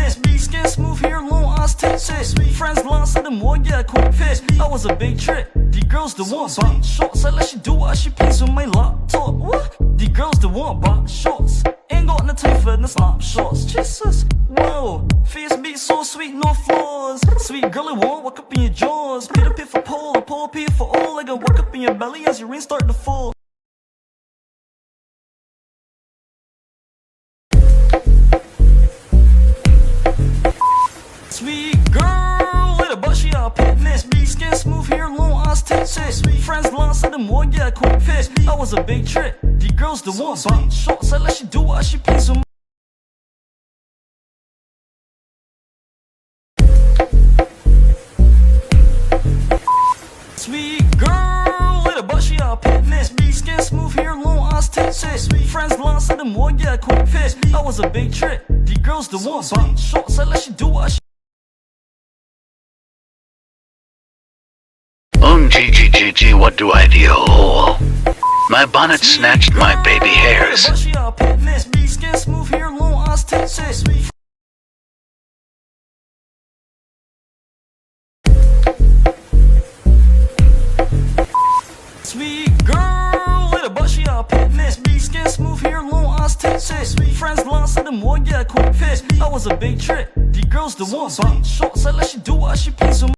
fitness. Be skin smooth hair, long eyes, tits. Friends line said the more, yeah, quick fit. That was a big trick. The girls the want box shorts. I let she do what she please on my laptop. What? The girls the want box shorts. Ain't got no time for the snapshots. Jesus, whoa. Face beat so sweet, no flaws. Sweet girl, it won't walk up in your jaws. Peter pit for pole, a pole pit for all. I can walk up in your belly as your rain start to fall. Sweet girl, with a butt, she a fitness. Be skin smooth hair, long eyes, tits. Friends line said the more, yeah, quick fit. That was a big trick. The girls the want box shorts. I let she do what she please on. Sweet girl, with a butt, she a fitness. Be skin smooth hair, long eyes, tits. Friends line said the more, yeah, quick fit. That was a big trick. The girls the want box shorts. I let she do what she. Gee, what do I do? My bonnet snatched my baby hairs. Be skin smooth hair, long eyes, tits. Sweet girl, with a butt, she a fitness. Be skin smooth hair, long eyes, tits. Friends line said the more, yeah, quick fit. That was a big trick. The girls the want box shorts. I let she do what she please on.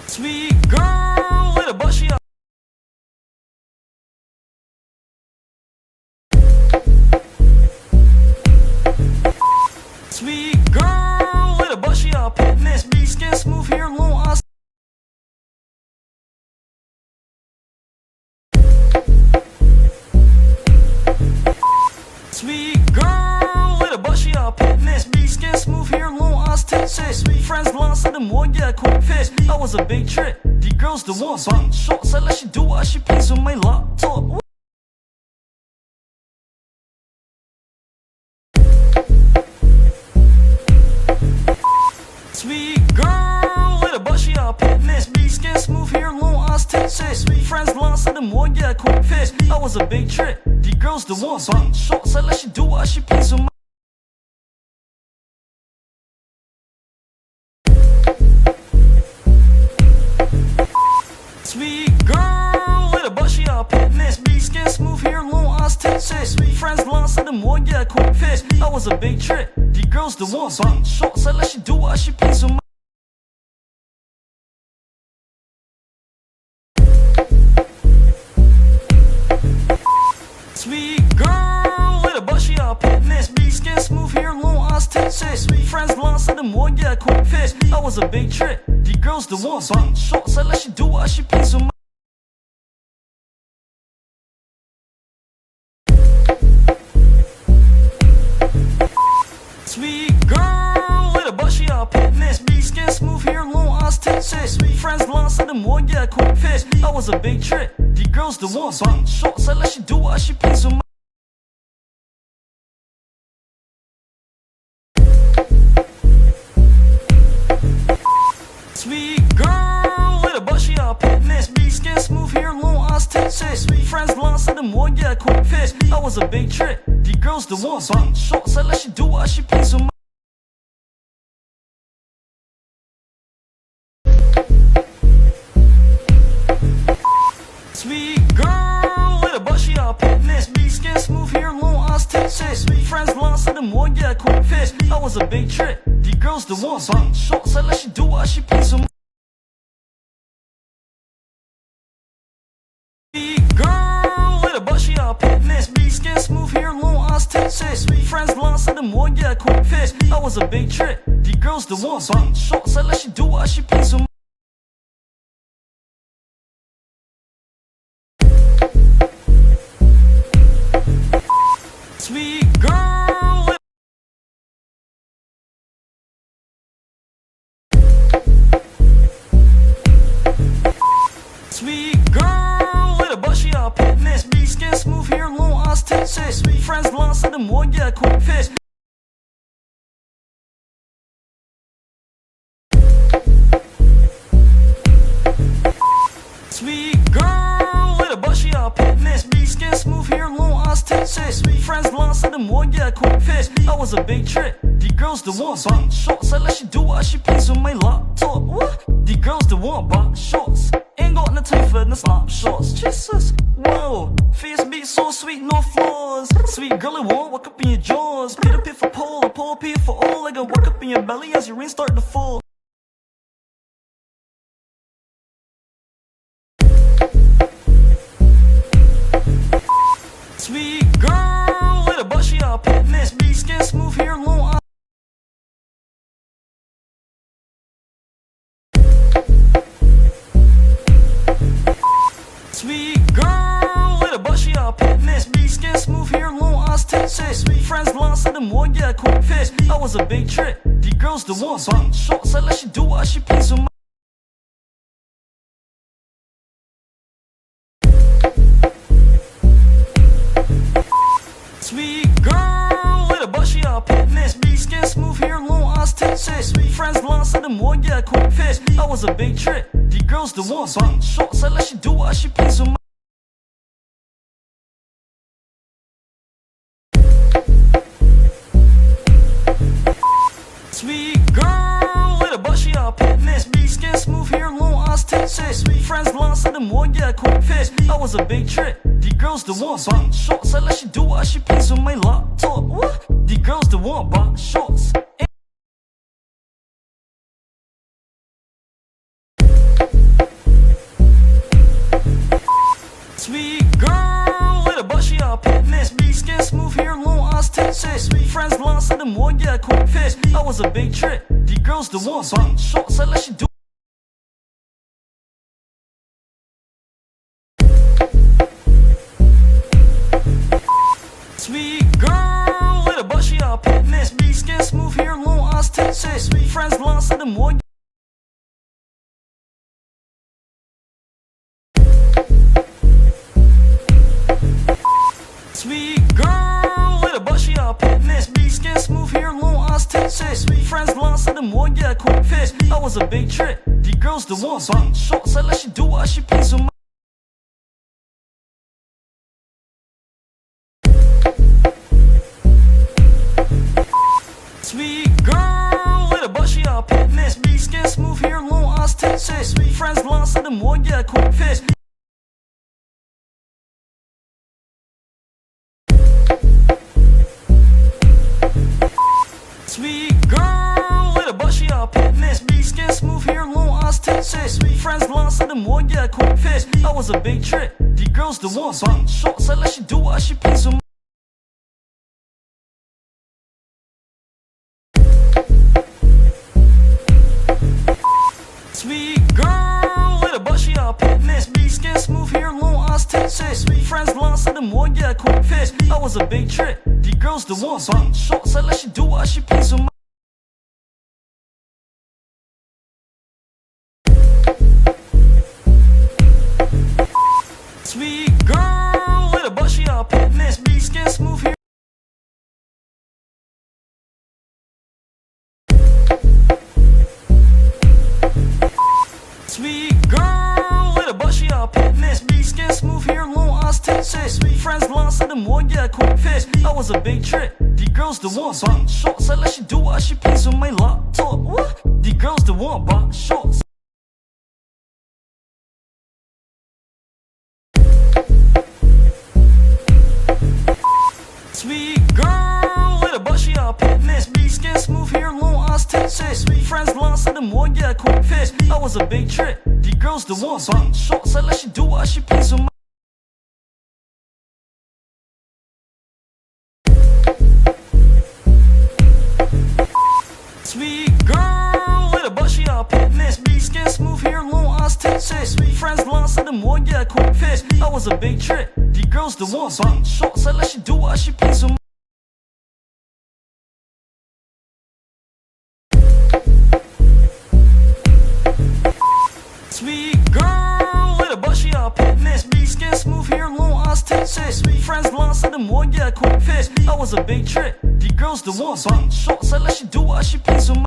Sweet girl, with a butt, she a. Sweet girl, with a butt, she a fitness. Be skin smooth hair, long eyes. Sweet girl, with a butt, she a fitness. Be skin smooth hair, long eyes, tits. Friends line said the more, yeah, quick fit. That was a big trick. The girls the want box shorts. I let she do what she please on my laptop. Sweet girl, with a butt, she a fitness. Be skin smooth hair, long eyes, tits. Friends line said the more, yeah, quick fit. That was a big trick. The girls the want box shorts. I let she do what she please on my. Sweet girl, with a butt, she a fitness. Be skin smooth hair, long eyes, tits. Friends line said the more, yeah, quick fit. That was a big trick. The girls the want box shorts. I let she do what she please on my. Sweet girl, with a butt, she a fitness. Be skin smooth hair, long eyes, tits. Friends line said the more, yeah, quick fit. That was a big trick. The girls the want box shorts. I let she do what she please on my. Sweet girl, with a butt, she a fitness. Be skin smooth hair, long eyes, tits. Friends line said the more, yeah, quick fit. That was a big trick. The girls the want box shorts. I let she do what she please on my. Sweet girl, with a butt, she a fitness. Be skin smooth hair, long eyes, tits. Friends line said the more, yeah, quick fit. That was a big trick. The girls the want box shorts. I let she do what she please on my. Sweet girl, with a butt, she a fitness. Be skin smooth hair, long eyes, tits. Friends line said the more, yeah, quick fit. That was a big trick. The girls the want box shorts. I let she do what she please on my. Sweet girl, with a butt, she a fitness. Be skin smooth hair, long eyes, tits. Friends line said the more, yeah, quick fit. That was a big trick. The girls the want box shorts. I let she do what she please on my. Sweet girl, with. Sweet girl, with a butt, she a fitness. Be skin smooth hair, long eyes, tits. Friends line said the more, yeah, quick fit. Sweet girl, with a butt, she a fitness. them more, yeah, quick fist. I was a big trick. The girls that want box shorts, I let she do what she please with my laptop. What? The girls that want box shorts ain't got no time for the snapshots. Jesus, whoa, face beat so sweet, no flaws. Sweet girl, I won't walk up in your jaws. Peter pit for pole, a pole pit for all. I got walk up in your belly as your rain start to fall. Sweet girl, with a butt she a fitness. Be skin smooth hair long. Sweet girl, with a butt she a fitness. Be skin smooth hair long ass tits. Sweet friends lost them more, yeah, quick fist. I was a big trick. The girls that want box shorts, I let she do what she please with my. Sweet girl, with a butt she a fitness. Be skin smooth hair long ass tits. Sweet friends lost them more, yeah, quick fist. I was a big trick. The girls that want box shorts, I let she do what she please with my. Sweet girl, with a butt she a fitness. Be skin smooth hair long ass tits. Sweet friends lost them more, yeah, quick fist. I was a big trick. The girls that want box shorts, I let she do what she please with my laptop. What? The girls that want box shorts. Sweet girl, with a butt she a fitness. Be skin smooth hair long ass tits. Sweet friends lost them more, yeah, quick fist. I was a big trick. The girls that want box shorts, I let she do. Sweet girl, with a butt she a fitness. Be skin smooth hair long ass tits. Sweet friends lost them more. Sweet girl, with a butt she a fitness. Be skin smooth hair long ass tits. Sweet friends lost them more, yeah, quick fist. I was a big trick. The girls that want box shorts, I let she do what she please with my. Sweet girl, with a butt she a fitness. Be skin smooth hair long ass tits. Sweet friends lost them more, yeah, quick fist. Sweet girl, with a butt she a fitness. Be skin smooth hair long ass tits. Sweet friends lost them more, yeah, quick fist. I was a big trick. The girls that want box shorts, I let she do what she please with my. Sweet girl, with a butt she a fitness. Be skin smooth hair long ass tits. Sweet friends lost them more, yeah, quick fist. I was a big trick. The girls that want box shorts, I let she do what she please with my. Sweet girl, with a butt she a fitness. Be skin smooth hair. Sweet girl, with a butt she a fitness. Be skin smooth hair long ass tits. Sweet friends lost them more, yeah, quick fist. I was a big trick. The girls that want box shorts, I let she do what she please with my laptop. What? The girls that want box shorts. Sweet girl, with a butt she a fitness. Be skin smooth hair long ass tits. Sweet friends lost them more, yeah, quick fist. I was a big trick. The girls that want box shorts, I let she do what she please with my. Sweet girl, with a butt she a fitness. Be skin smooth hair long ass tits. Sweet friends lost them more, yeah, quick fist. I was a big trick. The girls that want box shorts, I let she do what she please with my. Sweet girl, with a butt she a fitness. Be skin smooth hair long ass tits. Sweet friends lost them more, yeah, quick fist. I was a big trick. The girls that want box shorts, I let she do what she please with my.